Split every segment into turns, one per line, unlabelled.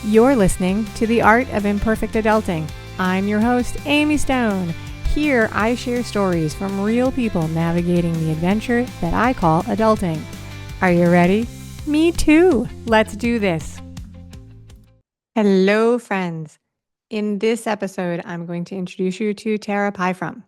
You're listening to The Art of Imperfect Adulting. I'm your host, Amy Stone. Here, I share stories from real people navigating the adventure that I call adulting. Are you ready? Me too. Let's do this. Hello, friends. In this episode, I'm going to introduce you to Tara Pyfrom.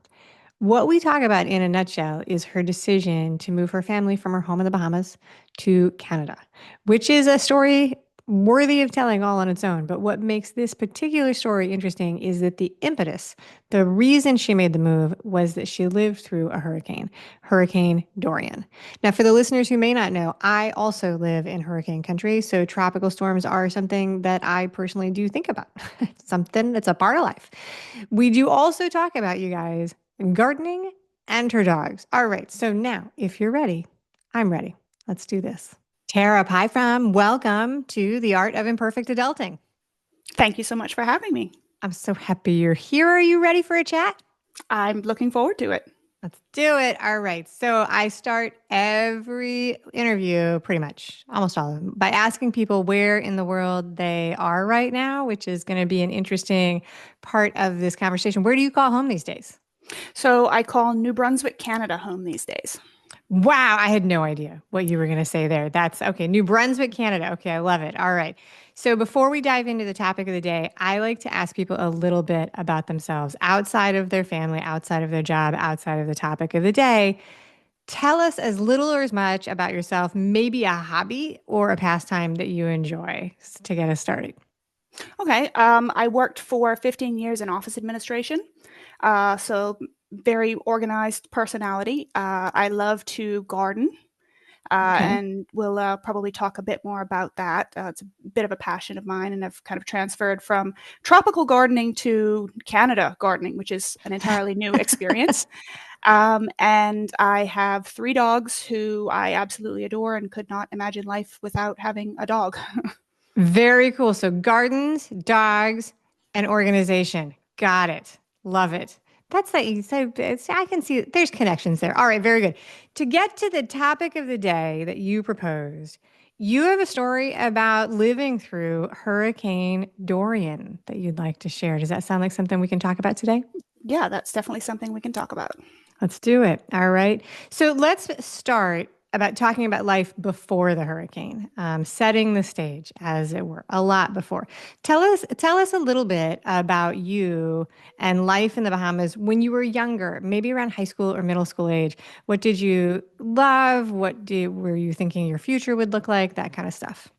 What we talk about in a nutshell is her decision to move her family from her home in the Bahamas to Canada, which is a story worthy of telling all on its own. But what makes this particular story interesting is that the impetus, the reason she made the move was that she lived through a hurricane, Hurricane Dorian. Now, for the listeners who may not know, I also live in hurricane country. So tropical storms are something that I personally do think about, something that's a part of life. We do also talk about, you guys, gardening and her dogs. All right. So now, if you're ready, I'm ready. Let's do this. Tara Pyfrom, welcome to The Art of Imperfect Adulting.
Thank you so much for having me.
I'm so happy you're here. Are you ready for a chat?
I'm looking forward to it.
Let's do it. All right. So I start every interview, pretty much, almost all of them, by asking people where in the world they are right now, which is going to be an interesting part of this conversation. Where do you call home these days?
So I call New Brunswick, Canada home these days.
Wow, I had no idea what you were going to say there. That's okay. New Brunswick, Canada. Okay, I love it. All right. So before we dive into the topic of the day, I like to ask people a little bit about themselves outside of their family, outside of their job, outside of the topic of the day. Tell us as little or as much about yourself, maybe a hobby or a pastime that you enjoy to get us started.
Okay. I worked for 15 years in office administration. So very organized personality. I love to garden.
Okay.
And we'll probably talk a bit more about that. It's a bit of a passion of mine, and I've kind of transferred from tropical gardening to Canada gardening, which is an entirely new experience. And I have 3 dogs who I absolutely adore and could not imagine life without having a dog.
Very cool. So gardens, dogs, and organization. Got it. Love it. That's like, so I can see there's connections there. All right, very good. To get to the topic of the day that you proposed, you have a story about living through Hurricane Dorian that you'd like to share. Does that sound like something we can talk about today?
Yeah, that's definitely something we can talk about.
Let's do it. All right. So let's start about talking about life before the hurricane, setting the stage, as it were, a lot before. Tell us a little bit about you and life in the Bahamas when you were younger, maybe around high school or middle school age. What did you love? Were you thinking your future would look like? That kind of stuff.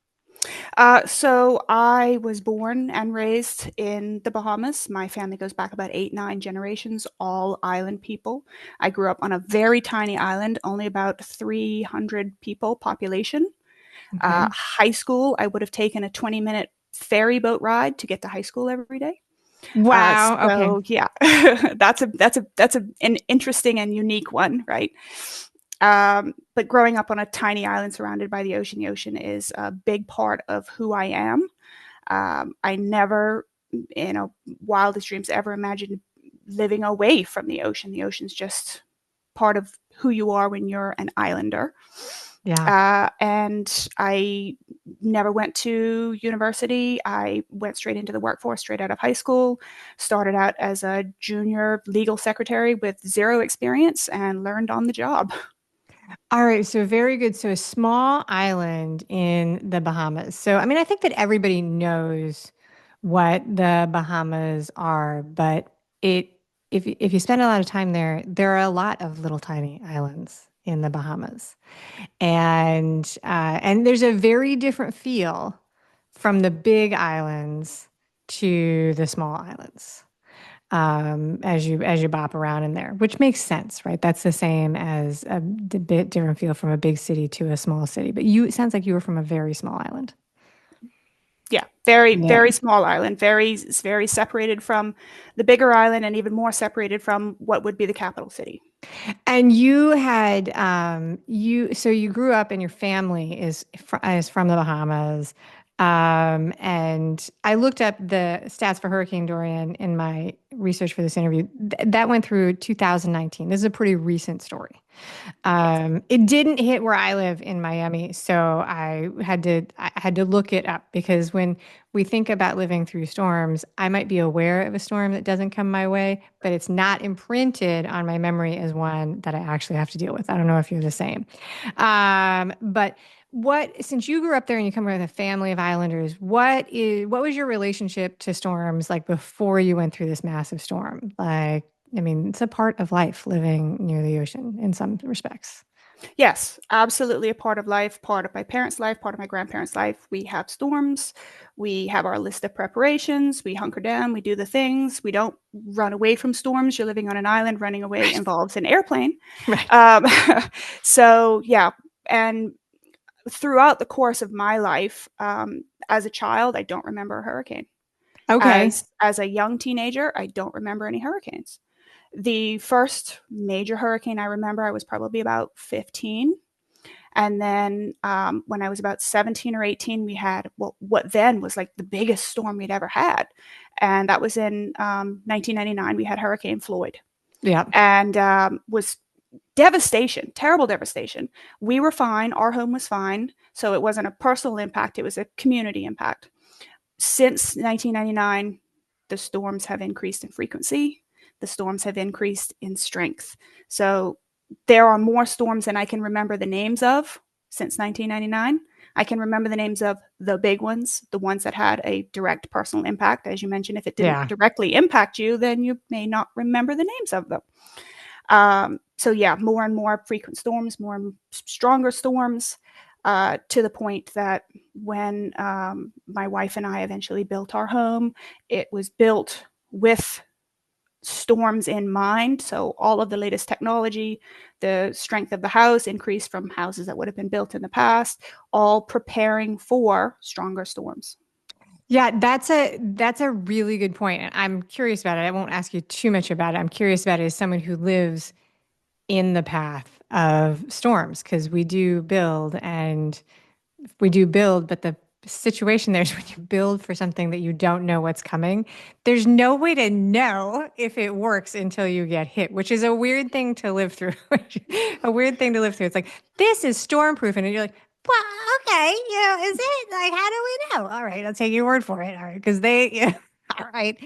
So I was born and raised in the Bahamas. My family goes back about 8, 9 generations, all island people. I grew up on a very tiny island, only about 300 people population.
Okay.
High school, I would have taken a 20-minute ferry boat ride to get to high school every day.
Wow. Okay.
So yeah, that's an interesting and unique one, right? But growing up on a tiny island surrounded by the ocean is a big part of who I am. I never, wildest dreams ever imagined living away from the ocean. The ocean's just part of who you are when you're an islander.
Yeah.
And I never went to university. I went straight into the workforce straight out of high school, started out as a junior legal secretary with 0 experience and learned on the job.
All right, so very good. So a small island in the Bahamas. So I mean, I think that everybody knows what the Bahamas are, but it if you spend a lot of time there, there are a lot of little tiny islands in the Bahamas, and there's a very different feel from the big islands to the small islands as you bop around in there, which makes sense, right? That's the same as a bit different feel from a big city to a small city. But it sounds like you were from a very small island.
Yeah, very,
Yeah.
very small island, very, very separated from the bigger island and even more separated from what would be the capital city.
And you had so you grew up and your family is from the Bahamas. And I looked up the stats for Hurricane Dorian in my research for this interview. That went through 2019. This is a pretty recent story.
Yes.
It didn't hit where I live in Miami, so I had to look it up because when we think about living through storms, I might be aware of a storm that doesn't come my way, but it's not imprinted on my memory as one that I actually have to deal with. I don't know if you're the same. But since you grew up there and you come from a family of islanders, what was your relationship to storms like before you went through this massive storm? Like, I mean, it's a part of life living near the ocean in some respects.
Yes, absolutely a part of life, part of my parents' life, part of my grandparents' life. We have storms. We have our list of preparations. We hunker down. We do the things. We don't run away from storms. You're living on an island. Running away
Right.
involves an airplane.
Right.
Um, so, yeah. And throughout the course of my life, as a child, I don't remember a hurricane.
Okay.
As a young teenager, I don't remember any hurricanes. The first major hurricane I remember, I was probably about 15. And then when I was about 17 or 18, we had what then was like the biggest storm we'd ever had. And that was in 1999. We had Hurricane Floyd
Yeah.
and was devastation, terrible devastation. We were fine. Our home was fine. So it wasn't a personal impact, it was a community impact. Since 1999, the storms have increased in frequency. The storms have increased in strength. So there are more storms than I can remember the names of since 1999. I can remember the names of the big ones, the ones that had a direct personal impact. As you mentioned, if it didn't
Yeah.
directly impact you, then you may not remember the names of them. So yeah, more and more frequent storms, more and stronger storms, to the point that when my wife and I eventually built our home, it was built with storms in mind. So all of the latest technology, the strength of the house increased from houses that would have been built in the past, all preparing for stronger storms.
Yeah, that's a really good point. And I'm curious about it. I won't ask you too much about it. I'm curious about it as someone who lives in the path of storms because we do build, but the situation there is when you build for something that you don't know what's coming, there's no way to know if it works until you get hit, which is a weird thing to live through. A weird thing to live through. It's like, this is storm proof. And you're like, well, okay, is it? Like, how do we know? All right, I'll take your word for it. All right, because all right.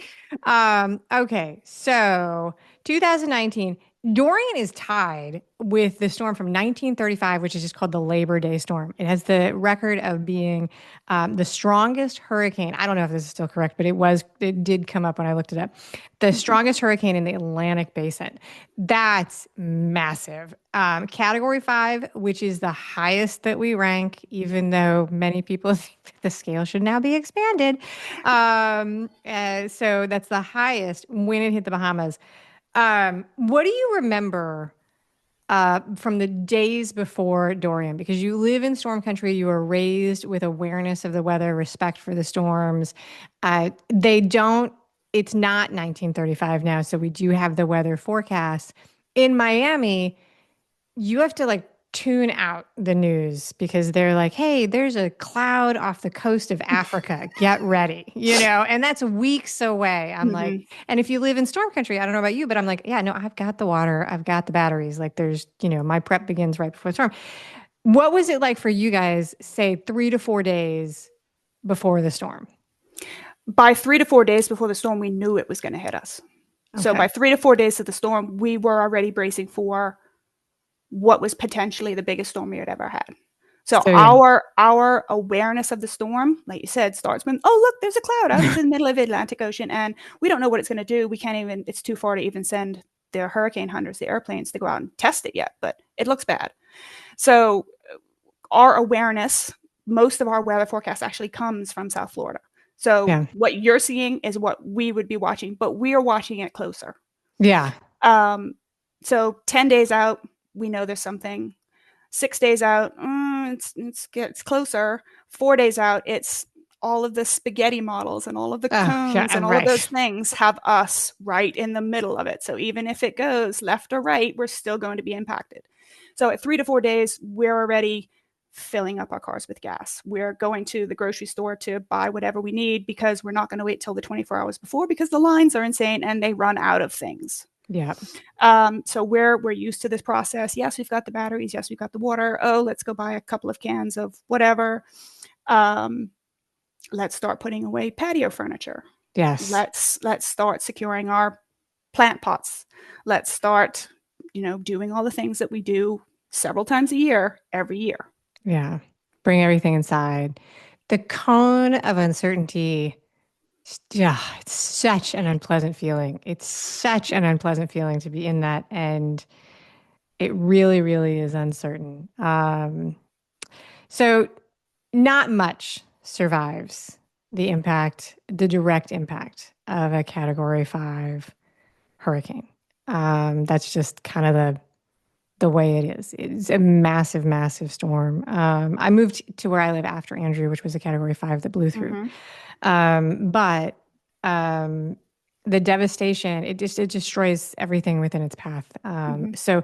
Okay, so 2019. Dorian is tied with the storm from 1935, which is just called the Labor Day storm. It has the record of being the strongest hurricane. I don't know if this is still correct, but it did come up when I looked it up. The
Mhm.
strongest hurricane in the Atlantic basin. That's massive. Category 5, which is the highest that we rank, even though many people think that the scale should now be expanded. So that's the highest when it hit the Bahamas. What do you remember from the days before Dorian? Because you live in storm country, you were raised with awareness of the weather, respect for the storms. They don't, it's not 1935 now, so we do have the weather forecast. In Miami, you have to like tune out the news because they're like, hey, there's a cloud off the coast of Africa. Get ready, and that's weeks away. I'm like,
Mhm.
and if you live in storm country, I don't know about you, but I'm like, yeah, no, I've got the water, I've got the batteries. Like, my prep begins right before the storm. What was it like for you guys, say 3 to 4 days before the storm?
By 3 to 4 days before the storm, we knew it was going to hit us. So
Okay.
by 3 to 4 days of the storm, we were already bracing for what was potentially the biggest storm we had ever had. So
So, yeah.
our awareness of the storm, like you said, starts when, oh look, there's a cloud out into the middle of the Atlantic Ocean, and we don't know what it's going to do. We can't even. It's too far to even send the hurricane hunters, the airplanes, to go out and test it yet. But it looks bad. So our awareness, most of our weather forecast actually comes from South Florida. So
Yeah.
what you're seeing is what we would be watching, but we are watching it closer.
Yeah.
Um, so 10 days out, we know there's something. 6 days out, it's closer. 4 days out, it's all of the spaghetti models and all of the
Oh,
cones
yeah.
and all of those
Right.
things have us right in the middle of it. So even if it goes left or right, we're still going to be impacted. So at 3 to 4 days, we're already filling up our cars with gas. We're going to the grocery store to buy whatever we need because we're not going to wait till the 24 hours before because the lines are insane and they run out of things.
Yeah.
So we're used to this process. Yes, we've got the batteries. Yes, we've got the water. Oh, let's go buy a couple of cans of whatever. Let's start putting away patio furniture.
Yes.
Let's start securing our plant pots. Let's start, doing all the things that we do several times a year, every year.
Yeah. Bring everything inside. The cone of uncertainty. Yeah, it's such an unpleasant feeling. It's such an unpleasant feeling to be in that. And it really, really is uncertain. So not much survives the direct impact of a Category 5 hurricane. That's just kind of the way it is. It's a massive, massive storm. I moved to where I live after Andrew, which was a Category 5 that blew through. But the devastation, it destroys everything within its path. So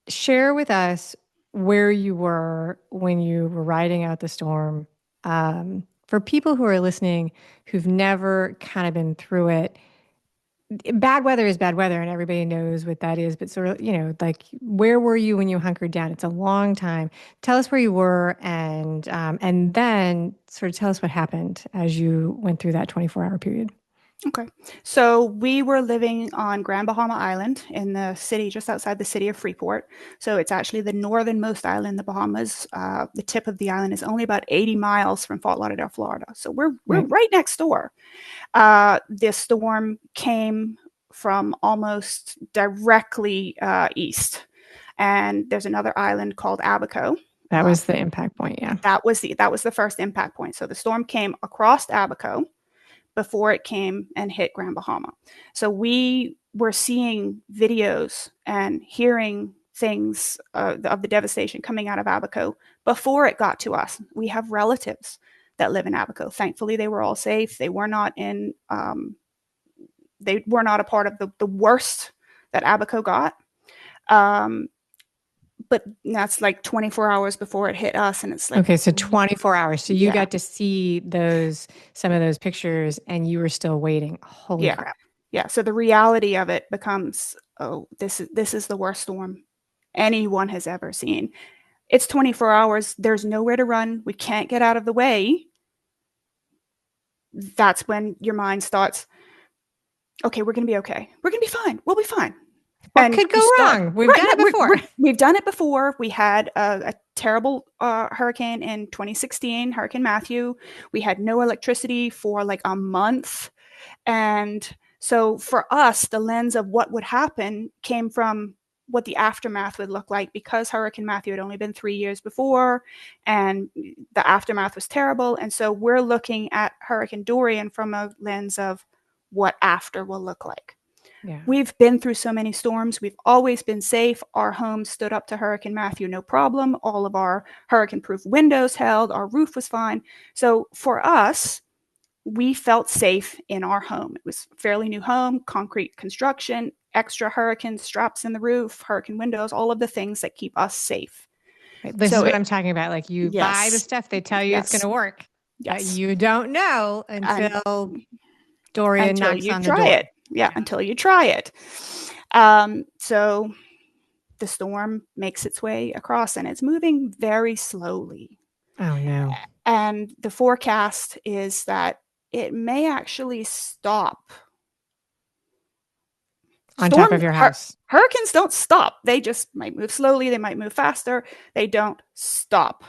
share with us where you were when you were riding out the storm. For people who are listening who've never kind of been through it, bad weather is bad weather and everybody knows what that is, but sort of, like where were you when you hunkered down? It's a long time. Tell us where you were and then sort of tell us what happened as you went through that 24-hour period.
Okay. So we were living on Grand Bahama Island in the city, just outside the city of Freeport. So it's actually the northernmost island in the Bahamas. The tip of the island is only about 80 miles from Fort Lauderdale, Florida. So we're right next door. This storm came from almost directly east. And there's another island called Abaco.
That was the impact point, yeah.
That was the first impact point. So the storm came across Abaco before it came and hit Grand Bahama. So we were seeing videos and hearing things of the devastation coming out of Abaco before it got to us. We have relatives that live in Abaco. Thankfully, they were all safe. They were not a part of the worst that Abaco got. But that's like 24 hours before it hit us. And it's like,
okay, so 24 hours. So you got to see some of those pictures and you were still waiting. Holy crap.
Yeah. So the reality of it becomes, oh, this is the worst storm anyone has ever seen. It's 24 hours. There's nowhere to run. We can't get out of the way. That's when your mind starts, okay, we're going to be okay. We're going to be fine. We'll be fine.
What could go wrong? We've done it before.
We've done it before. We had a terrible hurricane in 2016, Hurricane Matthew. We had no electricity for like a month. And so for us, the lens of what would happen came from what the aftermath would look like, because Hurricane Matthew had only been 3 years before and the aftermath was terrible. And so we're looking at Hurricane Dorian from a lens of what after will look like. Yeah. We've been through so many storms. We've always been safe. Our home stood up to Hurricane Matthew, no problem. All of our hurricane-proof windows held. Our roof was fine. So for us, we felt safe in our home. It was a fairly new home, concrete construction, extra hurricane straps in the roof, hurricane windows, all of the things that keep us safe.
Right. This is what I'm talking about. Like you buy the stuff, they tell you it's going to work. Yes. You don't know until Dorian knocks on the door.
It. Yeah, until you try it. So the storm makes its way across and it's moving very slowly.
Oh, no.
And the forecast is that it may actually stop.
On top of your house.
Hurricanes don't stop. They just might move slowly. They might move faster. They don't stop.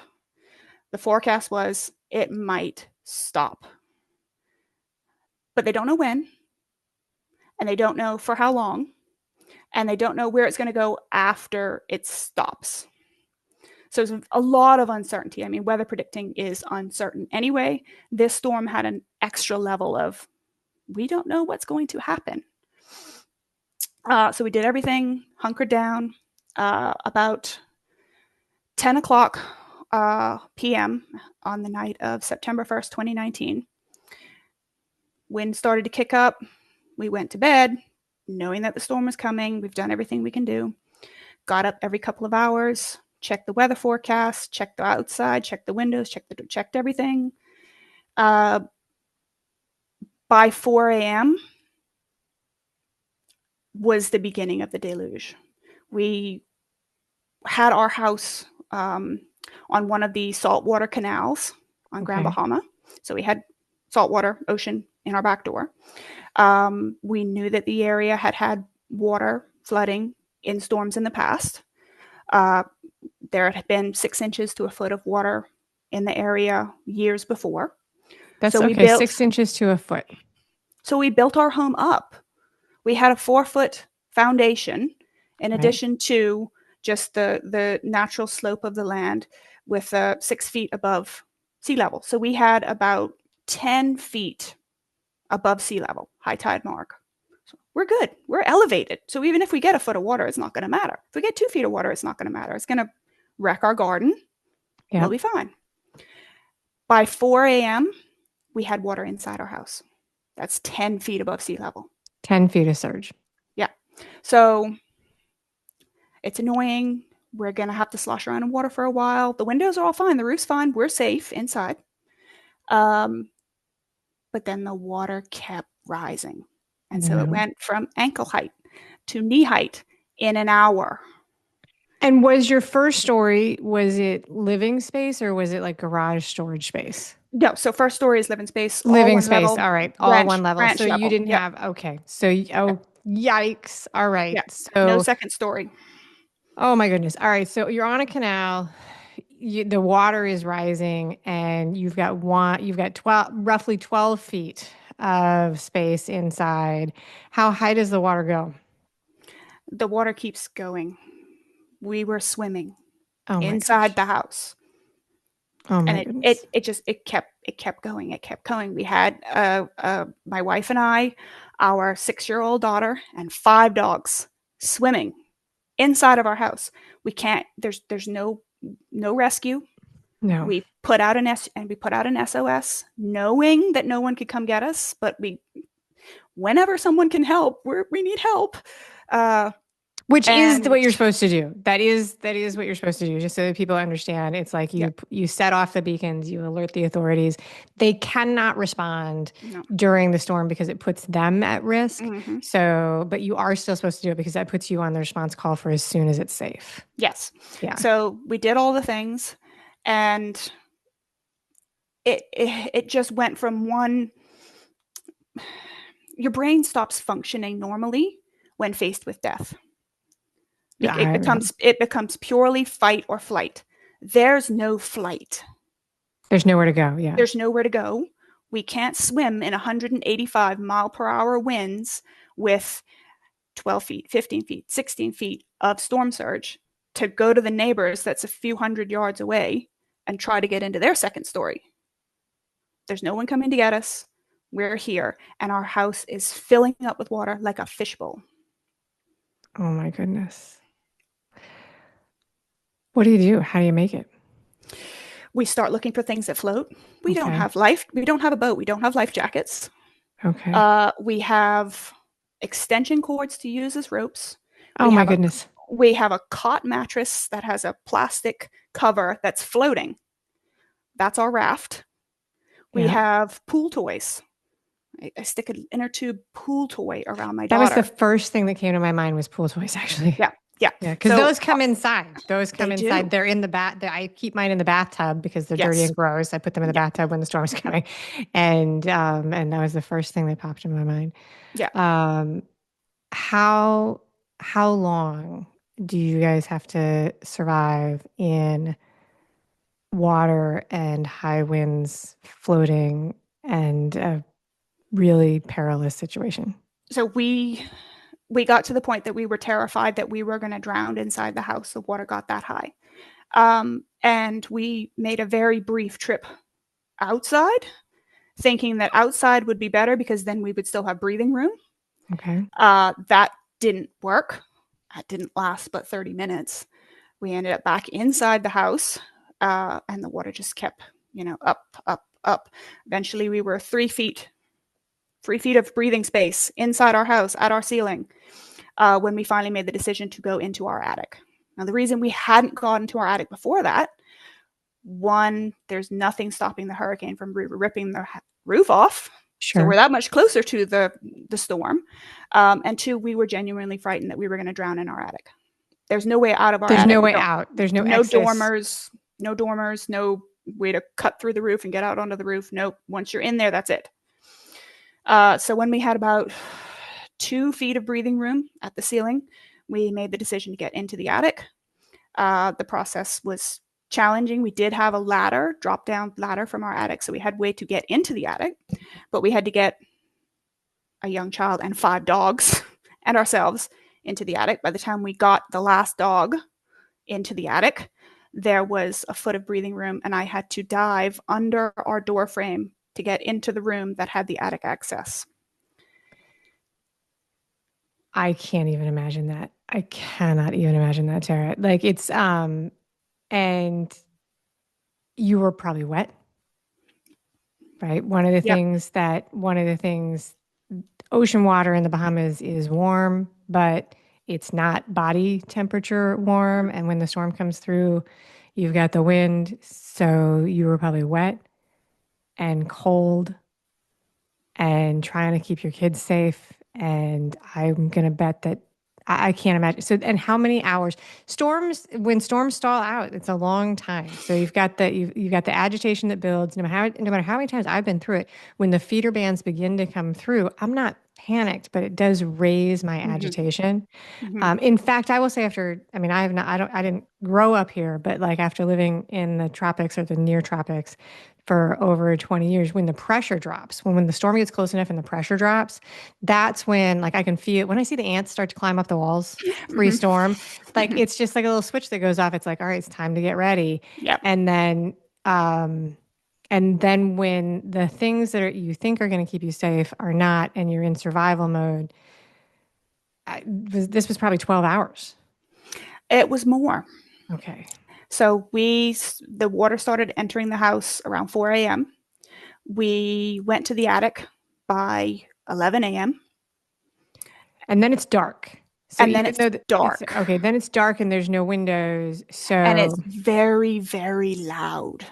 The forecast was it might stop. But they don't know when. And they don't know for how long, and they don't know where it's going to go after it stops. So there's a lot of uncertainty. I mean, weather predicting is uncertain anyway. This storm had an extra level of, we don't know what's going to happen. So we did everything, hunkered down. About 10 o'clock p.m. on the night of September 1st, 2019, wind started to kick up. We went to bed knowing that the storm was coming. We've done everything we can do. Got up every couple of hours, checked the weather forecast, checked the outside, checked the windows, checked everything. By 4 a.m. was the beginning of the deluge. We had our house on one of the saltwater canals on Grand
Okay.
Bahama. So we had saltwater ocean in our back door. We knew that the area had water flooding in storms in the past. There had been 6 inches to a foot of water in the area years before.
That's
So we
okay.
built
6 inches to a foot.
so we built our home up. We had a 4-foot foundation in
Right.
addition to just the natural slope of the land with 6 feet above sea level. So we had about 10 feet above sea level, high tide mark. So we're good. We're elevated. So even if we get a foot of water, it's not going to matter. If we get 2 feet of water, it's not going to matter. It's going to wreck our garden.
Yeah.
We'll be fine. By 4 a.m., we had water inside our house. That's 10 feet above sea level.
10 feet of surge.
Yeah. So it's annoying. We're going to have to slosh around in water for a while. The windows are all fine. The roof's fine. We're safe inside. But then the water kept rising. And so it
Yeah.
went from ankle height to knee height in an hour.
And was your first story, was it living space or was it like garage storage space?
No, so first story is living space, all
Living
one
space.
level,
All right. All
ranch
one level. So
ranch
you
level.
didn't
Yep.
have, okay. So,
Yep.
oh, yikes. All right.
Yeah. No
So,
second story.
oh my goodness. All right. So you're on a canal. The water is rising and you've got 12, roughly 12 feet of space inside. How high does the water go?
The water keeps going. We were swimming
Oh my
inside
gosh.
the house.
Oh
And
my goodness.
it kept going. It kept going. We had my wife and I, our 6-year-old daughter, and 5 dogs swimming inside of our house. We can't. There's no rescue.
No.
We put out an SOS, knowing that no one could come get us. But whenever someone can help, we need help.
Which is
And
what you're supposed to do. That is what you're supposed to do, just so that people understand. It's like
yeah,
you set off the beacons, you alert the authorities. They cannot respond
no,
during the storm because it puts them at risk.
mm-hmm.
So, but you are still supposed to do it because that puts you on the response call for as soon as it's safe.
Yes.
Yeah.
So we did all the things, and it just went from one. Your brain stops functioning normally when faced with death.
Yeah.
It becomes purely fight or flight. There's no flight.
There's nowhere to go. Yeah.
There's nowhere to go. We can't swim in 185 mile per hour winds with 12 feet, 15 feet, 16 feet of storm surge to go to the neighbors that's a few hundred yards away and try to get into their second story. There's no one coming to get us. We're here, and our house is filling up with water like a fishbowl.
Oh my goodness. What do you do? How do you make it?
We start looking for things that float. We don't
Okay.
have life. We don't have a boat. We don't have life jackets.
Okay.
We have extension cords to use as ropes.
Oh
We
my
have
goodness.
a cot mattress that has a plastic cover that's floating. That's our raft. We
Yeah.
have pool toys. I stick an inner tube pool toy around my
That was the
daughter.
first thing that came to my mind was pool toys, actually.
Yeah, yeah.
Yeah, because
So
those come inside. Those come
they
inside.
do.
They're in the I keep mine in the bathtub because they're dirty
Yes.
and gross. I put them in the
Yeah.
bathtub when the storm is coming, and that was the first thing that popped in my mind.
Yeah.
Um, how how long do you guys have to survive in water and high winds, floating, and a really perilous situation?
So we got to the point that we were terrified that we were going to drown inside the house. The water got that high. And we made a very brief trip outside, thinking that outside would be better because then we would still have breathing room.
Okay.
That didn't work. That didn't last but 30 minutes. We ended up back inside the house, and the water just kept, up, up, up. Eventually, we were 3 feet of breathing space inside our house at our ceiling when we finally made the decision to go into our attic. Now, the reason we hadn't gotten to our attic before that, one, there's nothing stopping the hurricane from ripping the roof off. So we're
Sure.
that much closer to the storm. And two, we were genuinely frightened that we were going to drown in our attic. There's no way out of our
There's
attic.
no
We
way
don't,
out. There's no
no
exit.
dormers, no dormers, no way to cut through the roof and get out onto the roof. Nope. Once you're in there, that's it. So when we had about 2 feet of breathing room at the ceiling, we made the decision to get into the attic. The process was challenging. We did have a ladder, drop down ladder from our attic, so we had way to get into the attic, but we had to get a young child and 5 dogs and ourselves into the attic. By the time we got the last dog into the attic, there was a foot of breathing room, and I had to dive under our door frame to get into the room that had the attic access.
I can't even imagine that. I cannot even imagine that, Tara. Like it's and you were probably wet, right?
Yep.
One of the things ocean water in the Bahamas is warm, but it's not body temperature warm. And when the storm comes through, you've got the wind, so you were probably wet and cold and trying to keep your kids safe. And I'm going to bet that I can't imagine. So, and how many hours? When storms stall out, it's a long time. So you've got the agitation that builds. No matter how many times I've been through it, when the feeder bands begin to come through, I'm not panicked, but it does raise my
Mm-hmm.
agitation.
Mm-hmm.
In fact, I will say I didn't grow up here, but like after living in the tropics or the near tropics for over 20 years, when the pressure drops, when the storm gets close enough and the pressure drops, that's when like I can feel when I see the ants start to climb up the walls
Mm-hmm.
pre-storm, like
Mm-hmm.
it's just like a little switch that goes off. It's like, all right, it's time to get ready.
Yep.
And then, um, and then when the things you think are going to keep you safe are not, and you're in survival mode, this was probably 12 hours.
It was more.
Okay.
So the water started entering the house around 4 a.m. We went to the attic by 11 a.m.
And then it's dark. So
And then
even
it's
though it's
dark
okay, then it's dark and there's no windows.
and
So
it's very, very loud.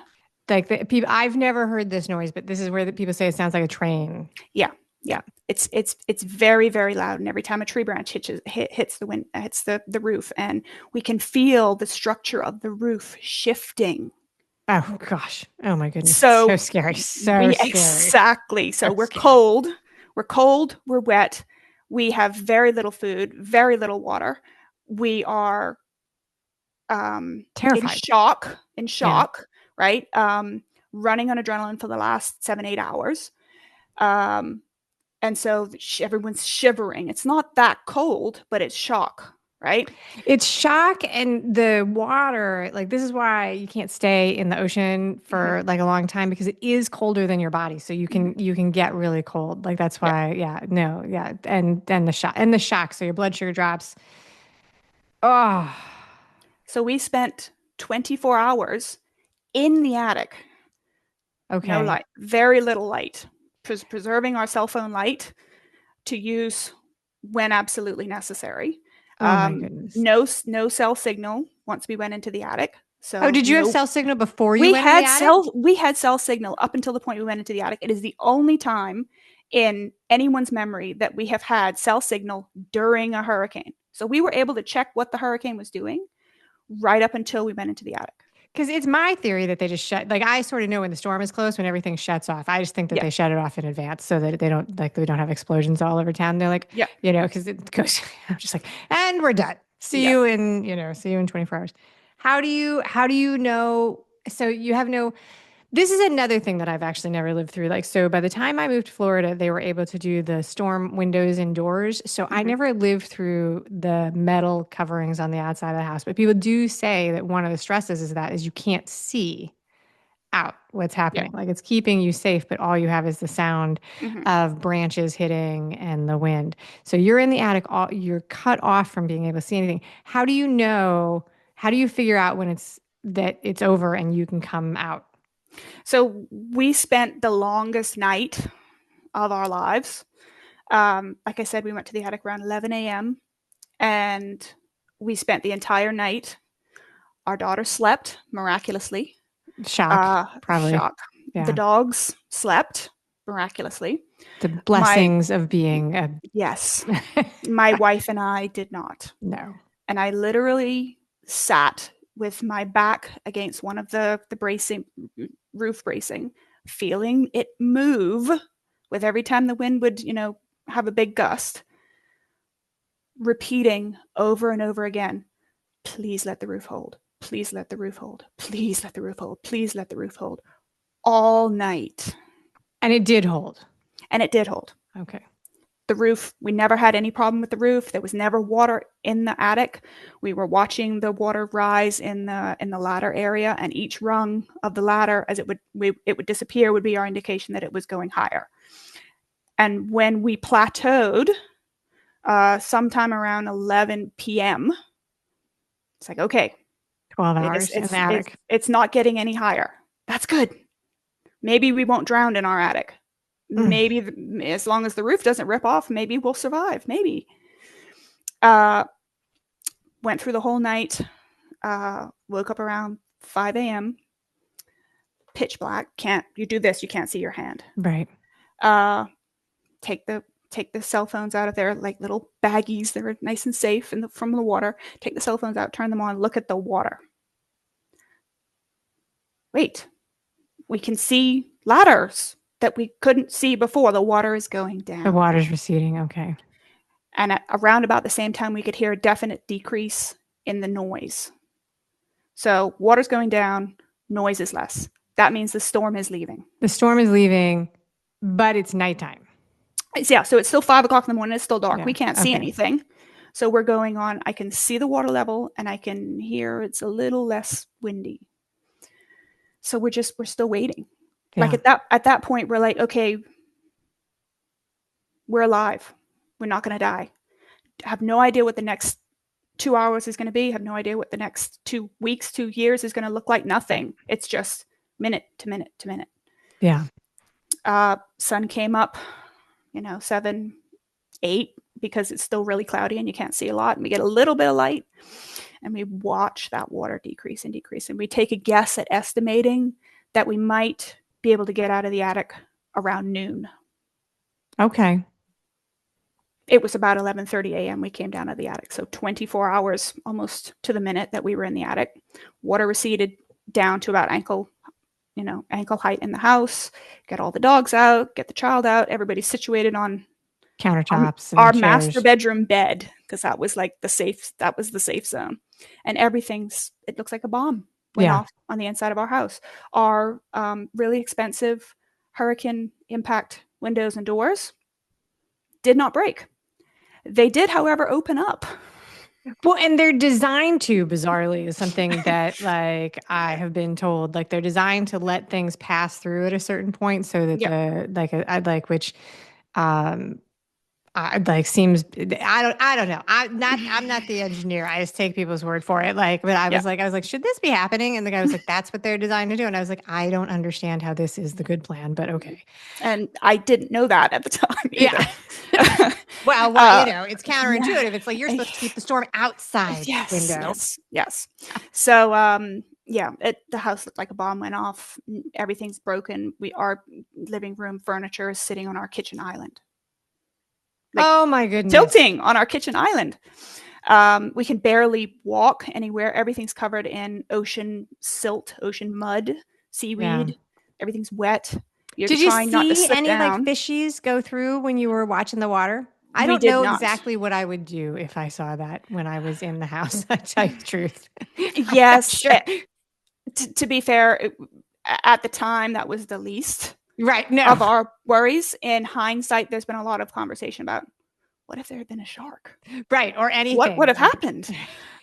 like the people, I've never heard this noise, but this is where the people say it sounds like a train.
Yeah. Yeah.
Yeah.
It's very, very loud. And every time a tree branch hits the wind, hits the roof, and we can feel the structure of the roof shifting.
Oh gosh. Oh my goodness. It's so
So
scary. So
we
scary.
exactly. So
So
we're
scary.
cold. We're cold. We're wet. We have very little food, very little water. We are in
Terrified.
shock,
Yeah.
right? Running on adrenaline for the last 7, 8 hours. Um, and so everyone's shivering. It's not that cold, but it's shock, right?
It's shock and the water, like this is why you can't stay in the ocean
Mm-hmm.
for like a long time because it is colder than your body. So
Mm-hmm.
you can get really cold. Like that's
Yeah.
why, yeah, no, yeah. And then the shock. So your blood sugar drops. Oh,
So we spent 24 hours in the attic, no
okay.
light, very little light, preserving our cell phone light to use when absolutely necessary.
Oh my goodness.
No cell signal once we went into the attic.
Oh,
So
did you have
no,
cell signal before you went in the attic?
we had cell signal up until the point we went into the attic. It is the only time in anyone's memory that we have had cell signal during a hurricane. So we were able to check what the hurricane was doing right up until we went into the attic.
Because it's my theory that they just shut, like I sort of know when the storm is close, when everything shuts off. I just think that
Yeah.
they shut it off in advance so that they don't have explosions all over town. They're like,
Yeah.
because it goes, I'm just like, and we're done.
Yeah.
See you in 24 hours. How do you know? So you have no, this is another thing that I've actually never lived through. Like, so by the time I moved to Florida, they were able to do the storm windows and doors. So I
Mm-hmm.
never lived through the metal coverings on the outside of the house. But people do say that one of the stresses is you can't see out what's
Yeah.
happening. Like it's keeping you safe, but all you have is the sound
Mm-hmm.
of branches hitting and the wind. So you're in the attic, you're cut off from being able to see anything. How do you know? How do you figure out when it's over and you can come out?
So we spent the longest night of our lives. Like I said, we went to the attic around 11 a.m. and We spent the entire night. Our daughter slept miraculously.
Shock, probably.
Shock. The
Yeah.
dogs slept miraculously.
The
My
blessings of being a
Yes, my wife and I did not.
no.
And I literally sat with my back against one of the bracing roof bracing, feeling it move with every time the wind would, have a big gust, repeating over and over again, please let the roof hold. Please let the roof hold. Please let the roof hold. Please let the roof hold. All night.
And it did hold.
And it did hold.
Okay.
The roof, we never had any problem with the roof. There was never water in the attic. We were watching the water rise in the ladder area, and each rung of the ladder, as it would disappear, would be our indication that it was going higher. And when we plateaued, sometime around 11 p.m., it's like, okay,
12 hours in the attic.
It's not getting any higher. That's good. Maybe we won't drown in our attic. Maybe as long as the roof doesn't rip off, maybe we'll survive. Maybe. Went through the whole night. Woke up around 5 a.m. Pitch black. You do this, you can't see your hand.
Right.
Take the cell phones out of there, like little baggies. They're nice and safe from the water. Take the cell phones out, turn them on, look at the water. Wait, we can see ladders that we couldn't see before. The water is going down.
The water's receding. Okay.
And around about the same time, we could hear a definite decrease in the noise. So water's going down, noise is less. That means the storm is leaving.
The storm is leaving, but it's nighttime.
Yeah, so it's still 5 o'clock in the morning. It's still dark.
Yeah.
We can't see anything. So we're going on. I can see the water level, and I can hear it's a little less windy. So we're still waiting. Yeah. Like at that point, we're like, okay, we're alive. We're not going to die. I have no idea what the next 2 hours is going to be. I have no idea what the next 2 weeks, 2 years is going to look like. Nothing. It's just minute to minute to minute.
Yeah.
Sun came up, 7, 8, because it's still really cloudy and you can't see a lot. And we get a little bit of light, and we watch that water decrease and decrease. And we take a guess at estimating that we might be able to get out of the attic around noon.
Okay.
It was about 11:30 a.m. we came down to the attic. So 24 hours almost to the minute that we were in the attic. Water receded down to about ankle height in the house. Get all the dogs out, get the child out. Everybody's situated on
countertops,
our master bedroom bed, because that was the safe zone. And it looks like a bomb went off on the inside of our house. Our really expensive hurricane impact windows and doors did not break. They did, however, open up.
Well, and they're designed to, bizarrely, is something that I have been told, they're designed to let things pass through at a certain point, so that seems, I don't know. I'm not the engineer. I just take people's word for it. But I was like, should this be happening? And the guy was like, that's what they're designed to do. And I was like, I don't understand how this is the good plan, but okay.
And I didn't know that at the time either.
Yeah. Well, it's counterintuitive. It's like you're supposed to keep the storm outside window.
Yes. So, the house looked like a bomb went off. Everything's broken. Our living room furniture is sitting on our kitchen island.
Oh my goodness.
Tilting on our kitchen island. We can barely walk anywhere. Everything's covered in ocean silt, ocean mud, seaweed. Yeah. Everything's wet.
Did you see any fishies go through when you were watching the water? I don't know exactly what I would do if I saw that when I was in the house. I tell you the truth.
Yes. Sure. To be fair, at the time, that was the least of our worries. In hindsight, there's been a lot of conversation about, what if there had been a shark?
Right. Or anything.
What would have happened?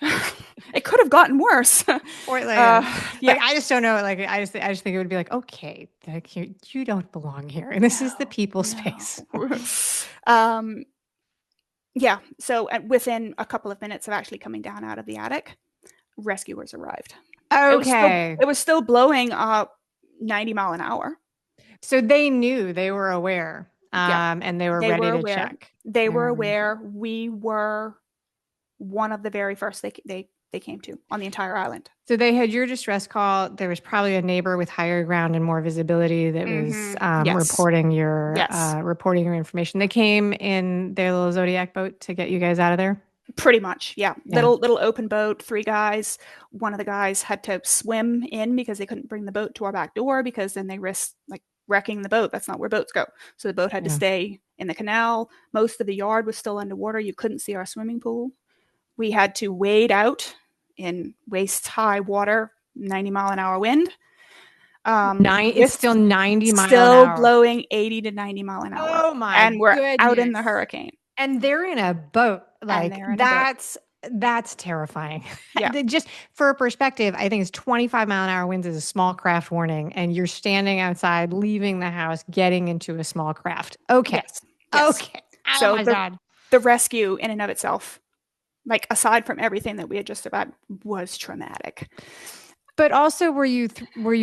It could have gotten worse.
Or I just don't know. I just think it would be okay, you don't belong here. And this is the people's space.
Yeah. So within a couple of minutes of actually coming down out of the attic, rescuers arrived.
Okay.
It was still blowing 90 mile an hour.
So they knew, they were aware. And they were ready to check.
They were aware. We were one of the very first they came to on the entire island.
So they had your distress call. There was probably a neighbor with higher ground and more visibility that was
Yes.
reporting your information. They came in their little Zodiac boat to get you guys out of there.
Pretty much, yeah.
Yeah.
Little open boat, three guys. One of the guys had to swim in because they couldn't bring the boat to our back door because then they risked like wrecking the boat. That's not where boats go. So the boat had to
Yeah.
stay in the canal. Most of the yard was still underwater. You couldn't see our swimming pool. We had to wade out in waist high water, 90-mile-an-hour wind.
It's
With
still 90 mile an
still
hour.
blowing 80 to 90 mile an hour.
Oh my
And we're out in
goodness.
the hurricane.
And they're in a boat.
And
Like
they're in a boat.
that's terrifying.
Yeah.
Just for perspective, I think it's 25-mile-an-hour winds is a small craft warning, and you're standing outside, leaving the house, getting into a small craft. Okay.
Yes. Yes.
Okay. Oh
So
my God.
the rescue in and of itself, like aside from everything that we had just about, was traumatic.
But also, were you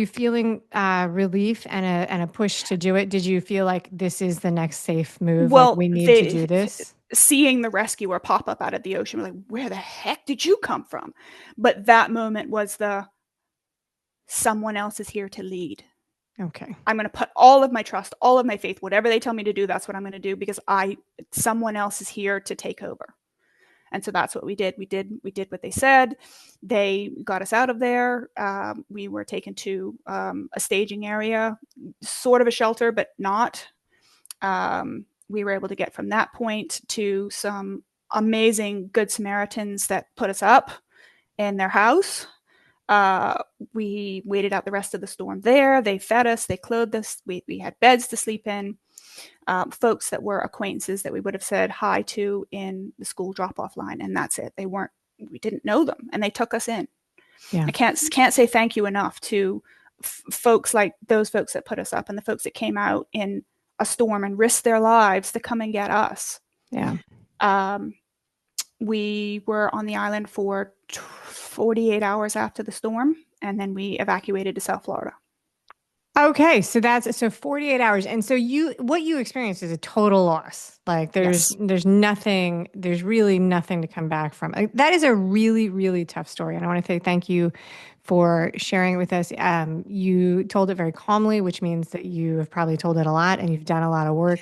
feeling relief and a push to do it? Did you feel like this is the next safe move? Like
Well,
we need to do this?
seeing the rescuer pop up out of the ocean, we're like, where the heck did you come from? But that moment was the someone else is here to lead.
Okay.
I'm going to put all of my trust, all of my faith, whatever they tell me to do, that's what I'm going to do because someone else is here to take over. And so that's what we did. We did what they said. They got us out of there. We were taken to a staging area, sort of a shelter, but not. We were able to get from that point to some amazing Good Samaritans that put us up in their house. We waited out the rest of the storm there. They fed us, they clothed us. We had beds to sleep in. Folks that were acquaintances that we would have said hi to in the school drop-off line, and that's it. We didn't know them, and they took us in.
Yeah.
I can't say thank you enough to folks like those folks that put us up and the folks that came out in a storm and risked their lives to come and get us.
Yeah.
We were on the island for 48 hours after the storm, and then we evacuated to South Florida.
Okay, so 48 hours. And so what you experienced is a total loss. Like
Yes.
there's really nothing to come back from. That is a really, really tough story. And I want to say thank you for sharing it with us. You told it very calmly, which means that you have probably told it a lot and you've done a lot of work.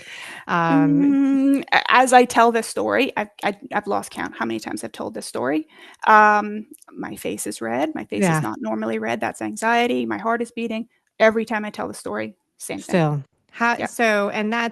As I tell this story, I've lost count how many times I've told this story. My face is red. My face is not normally red. That's anxiety. My heart is beating. Every time I tell the story, same thing.
Still.
Yeah.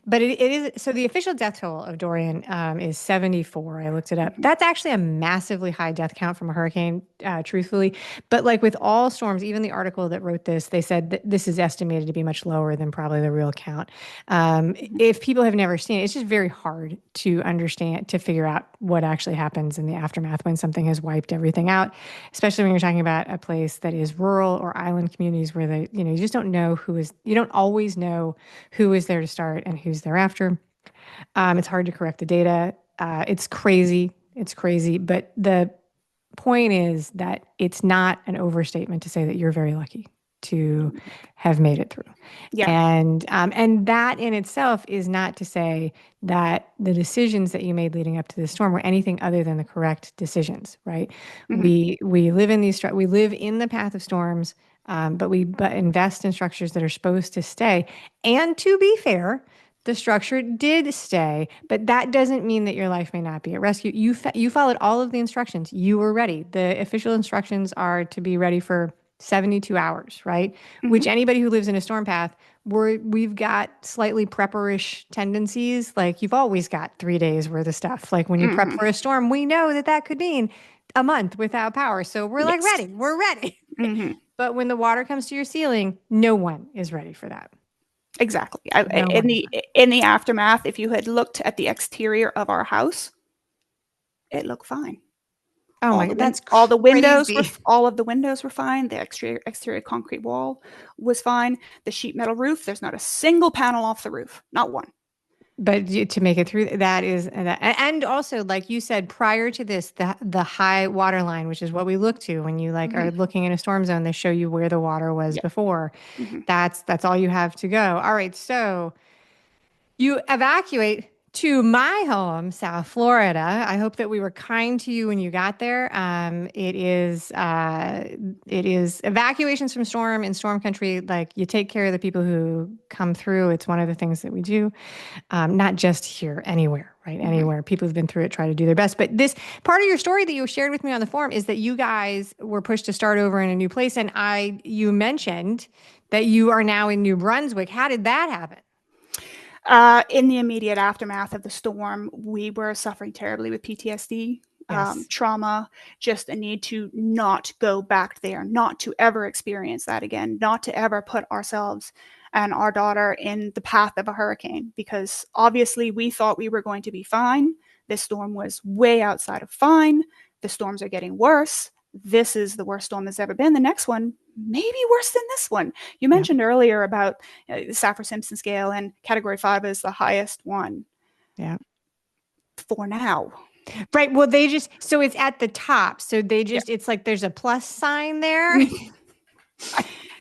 But it is, so the official death toll of Dorian is 74. I looked it up. That's actually a massively high death count from a hurricane, truthfully. But like with all storms, even the article that wrote this, they said that this is estimated to be much lower than probably the real count. If people have never seen it, it's just very hard to understand, to figure out what actually happens in the aftermath when something has wiped everything out, especially when you're talking about a place that is rural or island communities where you just don't know you don't always know who is there to start and who's thereafter. It's hard to correct the data. It's crazy. It's crazy. But the point is that it's not an overstatement to say that you're very lucky to have made it through.
Yeah.
And that in itself is not to say that the decisions that you made leading up to this storm were anything other than the correct decisions, right? We live in we live in the path of storms. But we invest in structures that are supposed to stay. And to be fair, the structure did stay, but that doesn't mean that your life may not be at rescue. You followed all of the instructions. You were ready. The official instructions are to be ready for 72 hours, right? Which anybody who lives in a storm path, we've got slightly prepperish tendencies. Like you've always got 3 days worth of stuff. Like when you prep for a storm, we know that could mean a month without power. So we're like ready. We're ready. But when the water comes to your ceiling, no one is ready for that.
Exactly. In the aftermath, if you had looked at the exterior of our house, it looked fine.
Oh my God, that's
all the windows
crazy.
all of the windows were fine. The exterior concrete wall was fine. The sheet metal roof, there's not a single panel off the roof, not one.
But to make it through, that is, and also, like you said, prior to this, the high water line, which is what we look to when you are looking in a storm zone, they show you where the water was before. That's all you have to go. All right, so you evacuate to my home, South Florida. I hope that we were kind to you when you got there. It is evacuations from storm in storm country. Like you take care of the people who come through. It's one of the things that we do, not just here, anywhere, right?
Mhm.
Anywhere. People who've been through it try to do their best. But this part of your story that you shared with me on the forum is that you guys were pushed to start over in a new place, and you mentioned that you are now in New Brunswick. How did that happen?
In the immediate aftermath of the storm, we were suffering terribly with PTSD,
Yes.
trauma, just a need to not go back there, not to ever experience that again, not to ever put ourselves and our daughter in the path of a hurricane, because obviously we thought we were going to be fine. This storm was way outside of fine. The storms are getting worse. This is the worst storm that's ever been. The next one, maybe worse than this one. You
Yeah.
mentioned earlier about the Saffir-Simpson scale, and category 5 is the highest one
Yeah.
for now.
Right. Well, so it's at the top. So
Yeah.
it's like there's a plus sign there.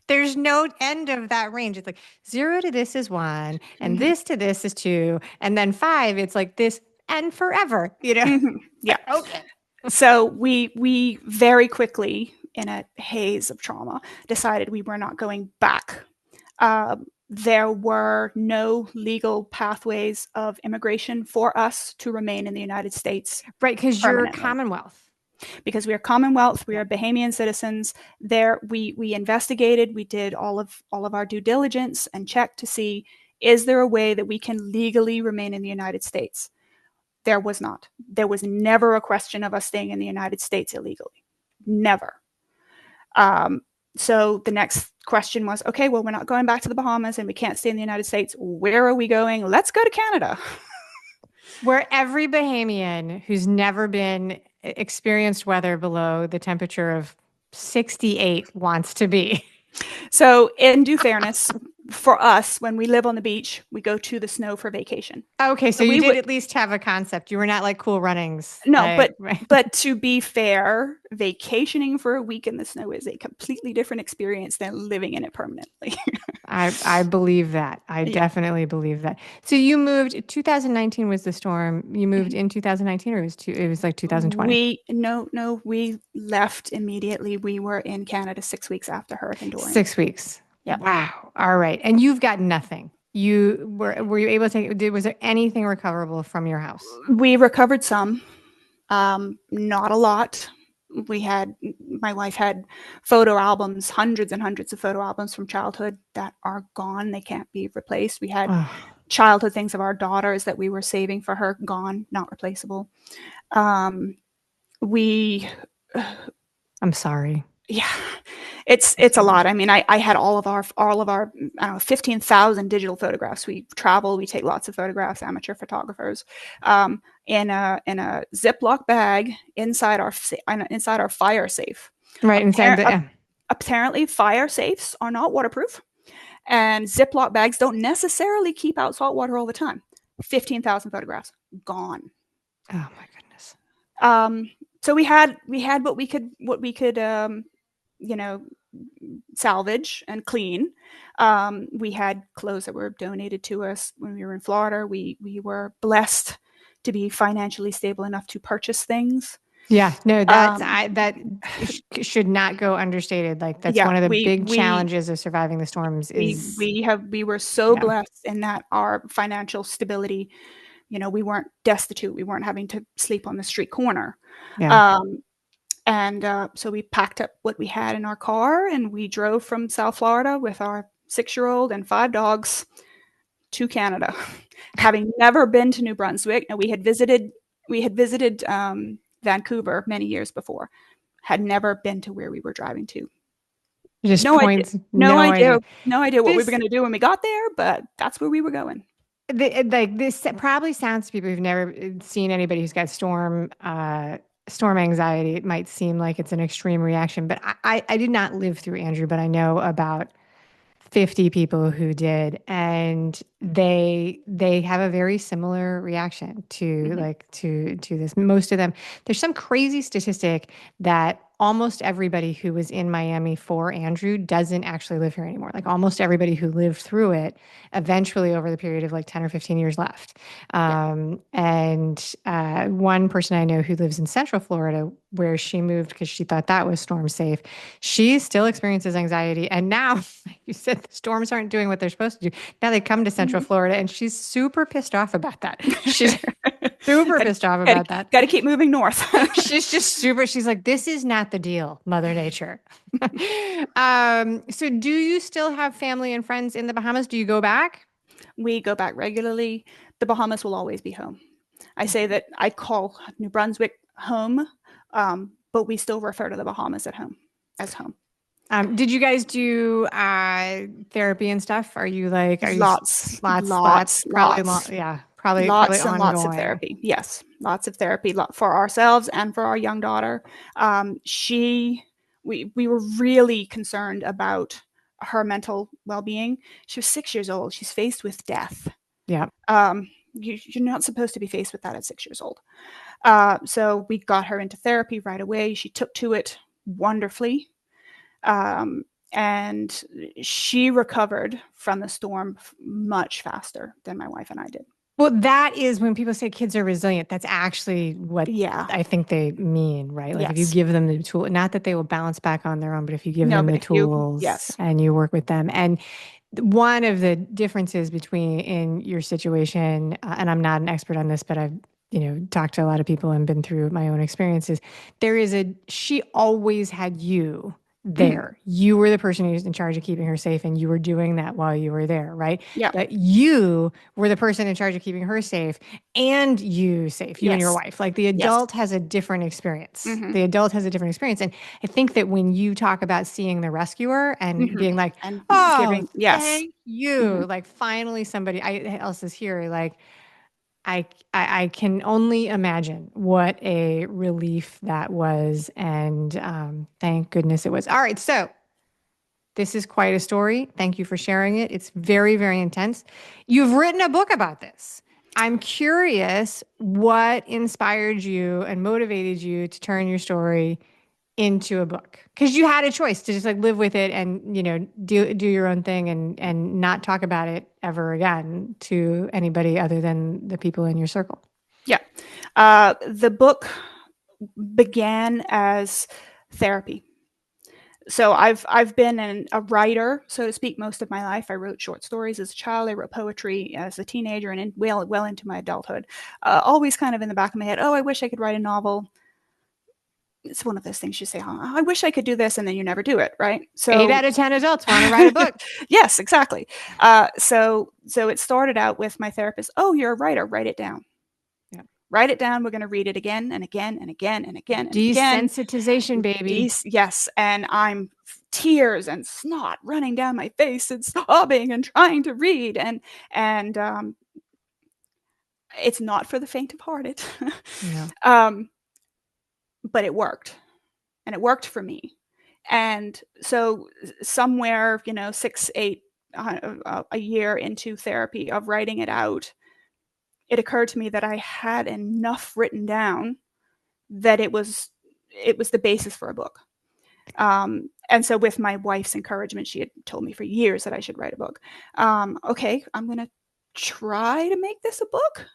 There's no end of that range. It's like 0 to this is 1, and
Mhm.
this to this is 2, and then 5, it's like this and forever, you know?
Mhm. Yeah.
Okay.
So we very quickly, in a haze of trauma, decided we were not going back. There were no legal pathways of immigration for us to remain in the United States
Right, because you're
permanently.
Commonwealth.
Because we are Commonwealth, we
Yeah.
are Bahamian citizens. There, we investigated, we did all of our due diligence and checked to see, is there a way that we can legally remain in the United States? There was not. There was never a question of us staying in the United States illegally. Never. Um, so the next question was, okay, well, we're not going back to the Bahamas and we can't stay in the United States. Where are we going? Let's go to Canada.
Where every Bahamian who's never been experienced weather below the temperature of 68 wants to be.
So, in due fairness, for us, when we live on the beach, we go to the snow for vacation.
Okay,
So
so you
we
did
would
at least have a concept. You were not like Cool Runnings.
no,
Like,
but
right.
but to be fair, vacationing for a week in the snow is a completely different experience than living in it permanently.
I believe that. I
Yeah.
definitely believe that. So you moved 2019 was the storm. You moved
Mhm.
in 2019 or it was like 2020?
We left immediately. We were in Canada 6 weeks after Hurricane Dorian.
6 weeks.
Yeah.
Wow. All right. And you've got nothing. Were you able to was there anything recoverable from your house?
We recovered some, not a lot. My wife had photo albums, hundreds and hundreds of photo albums from childhood that are gone. They can't be replaced. We had
Oh,
childhood things of our daughters that we were saving for her, gone, not replaceable. Um, we,
I'm sorry.
yeah, it's a
Sorry.
lot. I mean, I had all of our I don't know, 15,000 digital photographs. We travel, we take lots of photographs, amateur photographers, in a Ziploc bag inside our fire safe.
Right inside
Appar-
the
Apparently, fire safes are not waterproof, and Ziploc bags don't necessarily keep out salt water all the time. 15,000 photographs gone.
oh my goodness.
Um, so we had what we could you know salvage and clean. We had clothes that were donated to us when we were in Florida. We were blessed to be financially stable enough to purchase things.
Yeah, no,
Um,
that should not go understated. Like that's
yeah,
one of the
we
big
we
challenges of surviving the storms
we
is
we were so
yeah,
blessed in that our financial stability. We weren't destitute. We weren't having to sleep on the street corner.
yeah.
Um, And so we packed up what we had in our car and we drove from South Florida with our 6-year-old and 5 dogs to Canada, having never been to New Brunswick. Now we had visited Vancouver many years before, had never been to where we were driving to.
Just
No idea,
points,
no
no
idea,
idea.
no idea what we were
This
going to do when we got there, but that's where we were going.
like this probably sounds to people who've never seen anybody who's got storm anxiety. It might seem like it's an extreme reaction, but I did not live through Andrew, but I know about 50 people who did, and they have a very similar reaction to
Mm-hmm.
to this. Most of them, there's some crazy statistic that almost everybody who was in Miami for Andrew doesn't actually live here anymore. Like almost everybody who lived through it eventually over the period of like 10 or 15 years left.
Yeah.
And one person I know who lives in Central Florida, where she moved because she thought that was storm safe, she still experiences anxiety. And now, like you said, the storms aren't doing what they're supposed to do. Now they come to Central
Mhm.
Florida, and she's super pissed off about that. She's super
Gotta,
pissed off
gotta,
about that.
gotta keep moving north.
She's just super. She's like, this is not the deal, Mother Nature. So do you still have family and friends in the Bahamas? Do you go back?
We go back regularly. The Bahamas will always be home. I say
Okay.
that I call New Brunswick home, but we still refer to the Bahamas at home as home.
Did you guys do therapy and stuff? Are you
Lots,
lots,
lots,
probably
lots,
yeah, probably
lots and lots of
ongoing.
therapy. Yes, lots of therapy for ourselves and for our young daughter. We were really concerned about her mental well-being. She was 6 years old. She's faced with death.
Yeah.
You're not supposed to be faced with that at 6 years old. So we got her into therapy right away. She took to it wonderfully. Um, and she recovered from the storm much faster than my wife and I did.
Well, that is when people say kids are resilient, that's actually what
Yeah.
I think they mean, right? Like if you
Yes.
give them the tool, not that they will bounce back on their own, but if you give
No,
them
but
the
if you,
tools
yes.
and you work with them. And one of the differences between in your situation, and I'm not an expert on this, but I've, talked to a lot of people and been through my own experiences. She always had you
Mhm.
there. You were the person who's in charge of keeping her safe, and you were doing that while you were there, right?
Yeah.
But you were the person in charge of keeping her safe and you safe, you and your
Yes.
wife. Like the
Yes.
adult has a different experience.
Hmm.
The adult has a different experience. And I think that when you talk about seeing the rescuer and
Hmm.
being like,
And
oh,
giving, yes.
thank
Hmm.
you, like finally somebody else is here, like I can only imagine what a relief that was. And thank goodness it was. All right. So this is quite a story. Thank you for sharing it. It's very, very intense. You've written a book about this. I'm curious what inspired you and motivated you to turn your story into a book, because you had a choice to just like live with it and do your own thing and not talk about it ever again to anybody other than the people in your circle.
Yeah. The book began as therapy. So I've been a writer, so to speak, most of my life. I wrote short stories as a child. I wrote poetry as a teenager, and well into my adulthood. Always kind of in the back of my head. Oh, I wish I could write a novel. It's one of those things you say, oh, I wish I could do this, and then you never do it, right?
Eight
So
out of 10 adults want to write a book.
yes, exactly. So it started out with my therapist. Oh, you're a writer. Write it down.
Yeah.
Write it down. We're going to read it again and again and again and again and again.
Desensitization, baby.
Yes, and I'm tears and snot running down my face and sobbing and trying to read, and it's not for the faint-of-hearted.
Yeah.
um, but it worked, and it worked for me. And so somewhere, 6, 8, a year into therapy of writing it out, it occurred to me that I had enough written down that it was the basis for a book. And so with my wife's encouragement, she had told me for years that I should write a book. Okay, I'm going to try to make this a book.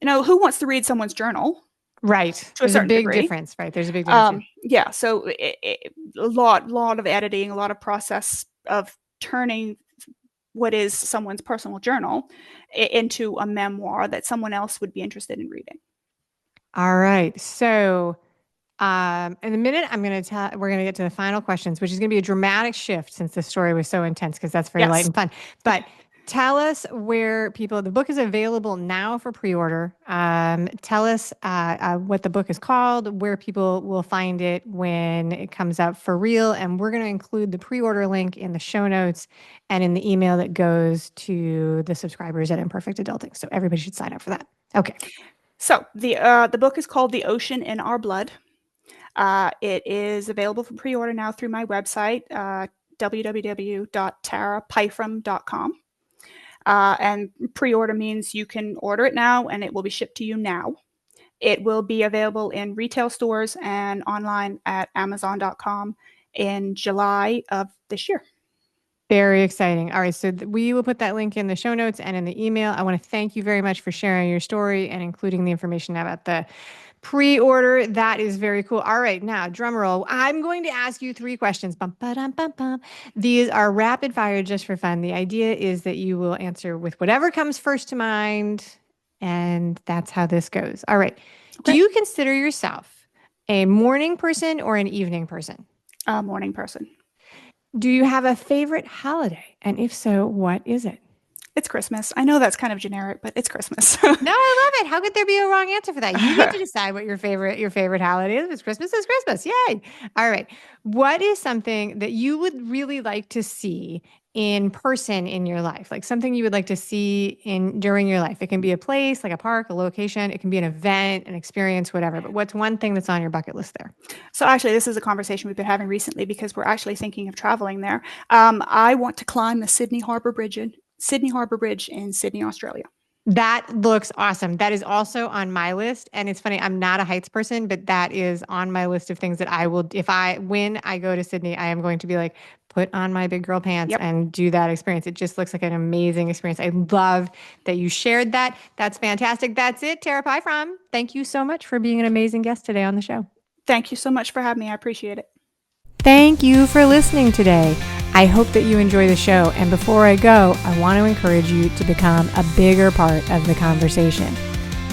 Who wants to read someone's journal
Right.
to a
There's a
certain
big
degree?
difference, right? There's a big difference. Yeah.
Yeah, so a lot of editing, a lot of process of turning what is someone's personal journal into a memoir that someone else would be interested in reading.
All right. So, in a minute, we're going to get to the final questions, which is going to be a dramatic shift since the story was so intense, because that's very light
Yes.
and fun. But tell us where the book is available now for pre-order. Tell us what the book is called, where people will find it when it comes out for real. And we're going to include the pre-order link in the show notes and in the email that goes to the subscribers at Imperfect Adulting. So everybody should sign up for that. Okay.
So the book is called The Ocean in Our Blood. It is available for pre-order now through my website, www.tarapyfrom.com. And pre-order means you can order it now and it will be shipped to you now. It will be available in retail stores and online at Amazon.com in July of this year.
Very exciting. All right. So we will put that link in the show notes and in the email. I want to thank you very much for sharing your story and including the information about the pre-order. That is very cool. All right. Now, drum roll. I'm going to ask you 3 questions. Bum, ba-dum, bum, bum. These are rapid fire just for fun. The idea is that you will answer with whatever comes first to mind. And that's how this goes. All right. Do
Okay.
you consider yourself a morning person or an evening person?
Morning person.
Do you have a favorite holiday? And if so, what is it?
It's Christmas. I know that's kind of generic, but it's Christmas.
No, I love it. How could there be a wrong answer for that? You get to decide what your favorite holiday is. If it's Christmas, it's Christmas. Yay. All right. What is something that you would really like to see in person in your life? Like something you would like to see during your life. It can be a place, like a park, a location. It can be an event, an experience, whatever. But what's one thing that's on your bucket list there?
So actually, this is a conversation we've been having recently because we're actually thinking of traveling there. I want to climb the Sydney Harbour Bridge in Sydney, Australia.
That looks awesome. That is also on my list. And it's funny, I'm not a heights person, but that is on my list of things that I will, when I go to Sydney, I am going to be like, put on my big girl pants
Yep.
and do that experience. It just looks like an amazing experience. I love that you shared that. That's fantastic. That's it. Tara Pyfrom, thank you so much for being an amazing guest today on the show.
Thank you so much for having me. I appreciate it.
Thank you for listening today. I hope that you enjoy the show. And before I go, I want to encourage you to become a bigger part of the conversation.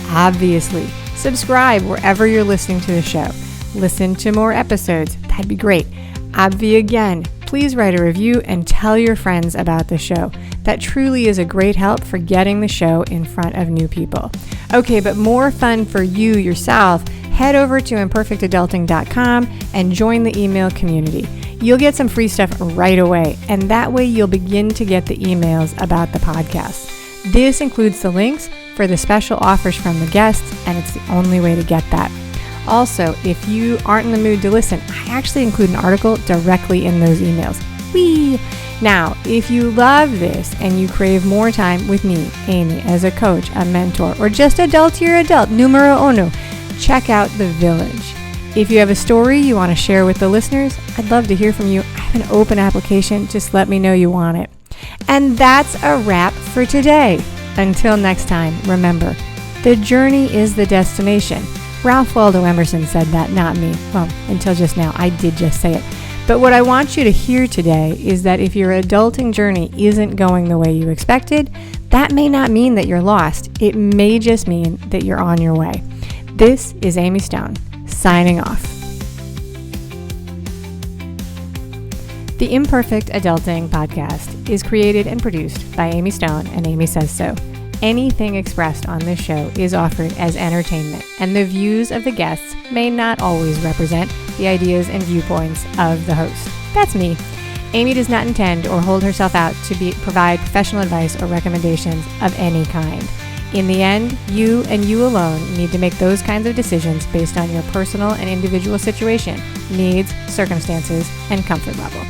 Obviously, subscribe wherever you're listening to the show. Listen to more episodes. That'd be great. Again, please write a review and tell your friends about the show. That truly is a great help for getting the show in front of new people. Okay, but more fun for you yourself. Head over to imperfectadulting.com and join the email community. You'll get some free stuff right away, and that way you'll begin to get the emails about the podcast. This includes the links for the special offers from the guests, and it's the only way to get that. Also, if you aren't in the mood to listen, I actually include an article directly in those emails. Whee! Now, if you love this and you crave more time with me, Amy, as a coach, a mentor, or just adultier adult, numero uno, check out The Village. If you have a story you want to share with the listeners, I'd love to hear from you. I have an open application. Just let me know you want it. And that's a wrap for today. Until next time, remember, the journey is the destination. Ralph Waldo Emerson said that, not me. Well, until just now, I did just say it. But what I want you to hear today is that if your adulting journey isn't going the way you expected, that may not mean that you're lost. It may just mean that you're on your way. This is Amy Stone, signing off. The Imperfect Adulting podcast is created and produced by Amy Stone and Amy Says So. Anything expressed on this show is offered as entertainment, and the views of the guests may not always represent the ideas and viewpoints of the host. That's me. Amy does not intend or hold herself out to provide professional advice or recommendations of any kind. In the end, you and you alone need to make those kinds of decisions based on your personal and individual situation, needs, circumstances, and comfort level.